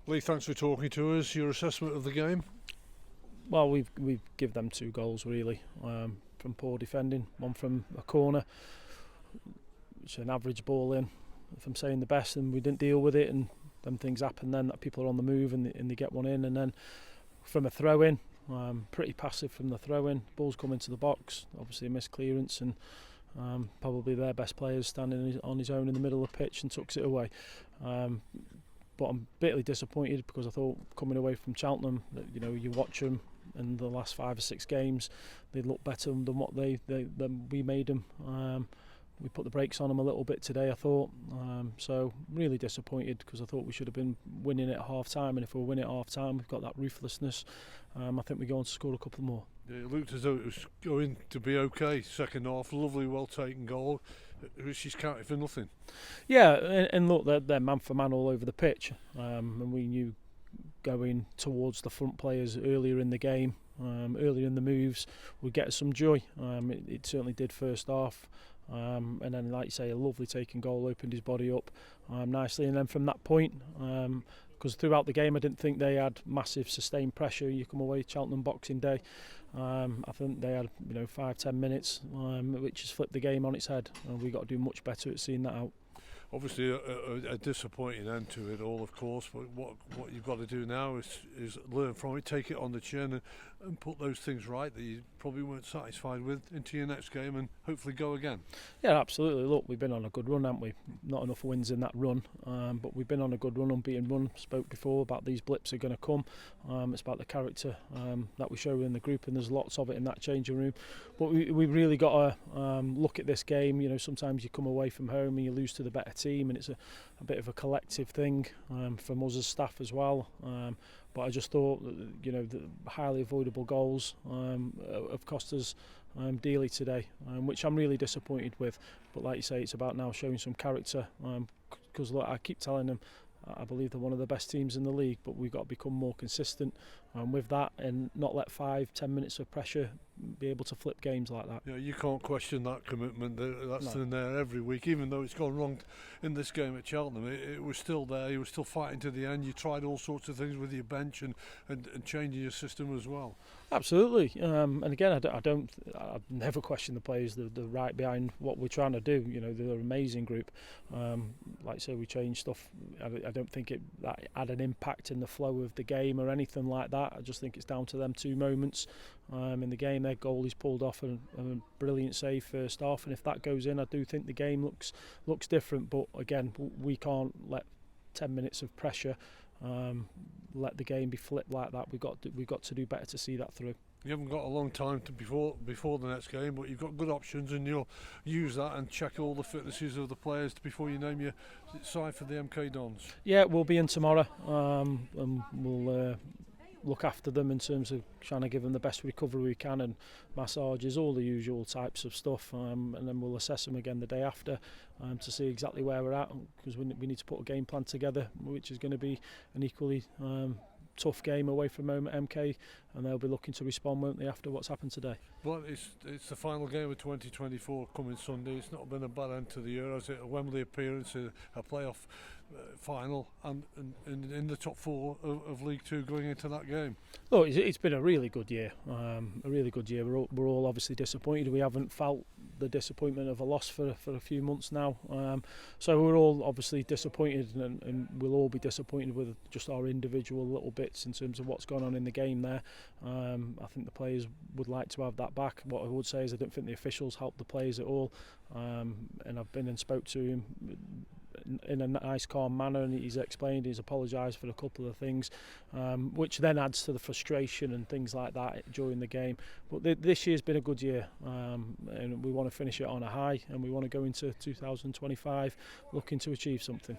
Lee, thanks for talking to us. Your assessment of the game? Well, we've give them 2 goals really, from poor defending, one from a corner, which is an average ball in, if I'm saying the best, and we didn't deal with it, and them things happen then that people are on the move and they get one in, and then from a throw in, pretty passive from the throw in, ball's come into the box, obviously a missed clearance, and probably their best players standing on his own in the middle of the pitch and tucks it away. But I'm bitterly disappointed because I thought coming away from Cheltenham, that, you watch them in the last 5 or 6 games, they look better than what than we made them. We put the brakes on them a little bit today, I thought. So really disappointed because I thought we should have been winning at half time, and if we're winning at half time, we've got that ruthlessness. I think we're going to score a couple more. Yeah, it looked as though it was going to be okay. Second half, lovely, well taken goal. She's counted for nothing. Yeah, and look, they're man for man all over the pitch, and we knew going towards the front players earlier in the game, earlier in the moves, would get us some joy. It certainly did first half. And then, like you say, a lovely taking goal opened his body up nicely, and then from that point, because throughout the game I didn't think they had massive sustained pressure. You come away Cheltenham Boxing Day, I think they had 5-10 minutes, which has flipped the game on its head, and we got to do much better at seeing that out. Obviously a disappointing end to it all, of course, but what you've got to do now is learn from it, take it on the chin, and put those things right that you probably weren't satisfied with into your next game, and hopefully go again. Yeah, absolutely. Look, we've been on a good run, haven't we? Not enough wins in that run, but we've been on a good run, unbeaten run. Spoke before about these blips are going to come. It's about the character that we show in the group, and there's lots of it in that changing room. But we've really got to look at this game. Sometimes you come away from home and you lose to the better team, and it's a bit of a collective thing from us as staff as well. But I just thought, the highly avoidable goals have cost us dearly today, which I'm really disappointed with. But like you say, it's about now showing some character. Because I keep telling them, I believe they're one of the best teams in the league, but we've got to become more consistent with that and not let 5-10 minutes of pressure be able to flip games like that. Yeah, you can't question that commitment. That's in there every week, even though it's gone wrong in this game at Cheltenham. It was still there. You were still fighting to the end. You tried all sorts of things with your bench and changing your system as well. Absolutely, and again, I've never questioned the players. They're right behind what we're trying to do. They're an amazing group. Like I say, we changed stuff. I don't think that had an impact in the flow of the game or anything like that. I just think it's down to them 2 moments in the game. Their goalie's pulled off a brilliant save first half, and if that goes in, I do think the game looks different. But again, we can't let 10 minutes of pressure let the game be flipped like that. We've got to do better to see that through. You haven't got a long time before the next game, but you've got good options, and you'll use that and check all the fitnesses of the players before you name your side for the MK Dons. Yeah, we'll be in tomorrow, and we'll look after them in terms of trying to give them the best recovery we can, and massages, all the usual types of stuff, and then we'll assess them again the day after to see exactly where we're at, because we need to put a game plan together, which is going to be an equally tough game away from home at MK, and they'll be looking to respond, won't they, after what's happened today. Well, it's the final game of 2024 coming Sunday. It's not been a bad end to the year, has it? A Wembley appearance, a playoff final, and in the top 4 of League Two going into that game. Look, it's been a really good year. We're all obviously disappointed. We haven't felt the disappointment of a loss for a few months now. So we're all obviously disappointed, and we'll all be disappointed with just our individual little bits in terms of what's gone on in the game there. I think the players would like to have that back. What I would say is I don't think the officials helped the players at all. And I've been and spoke to him in a nice, calm manner, and he's apologised for a couple of things, which then adds to the frustration and things like that during the game. But this year's been a good year, and we want to finish it on a high, and we want to go into 2025 looking to achieve something.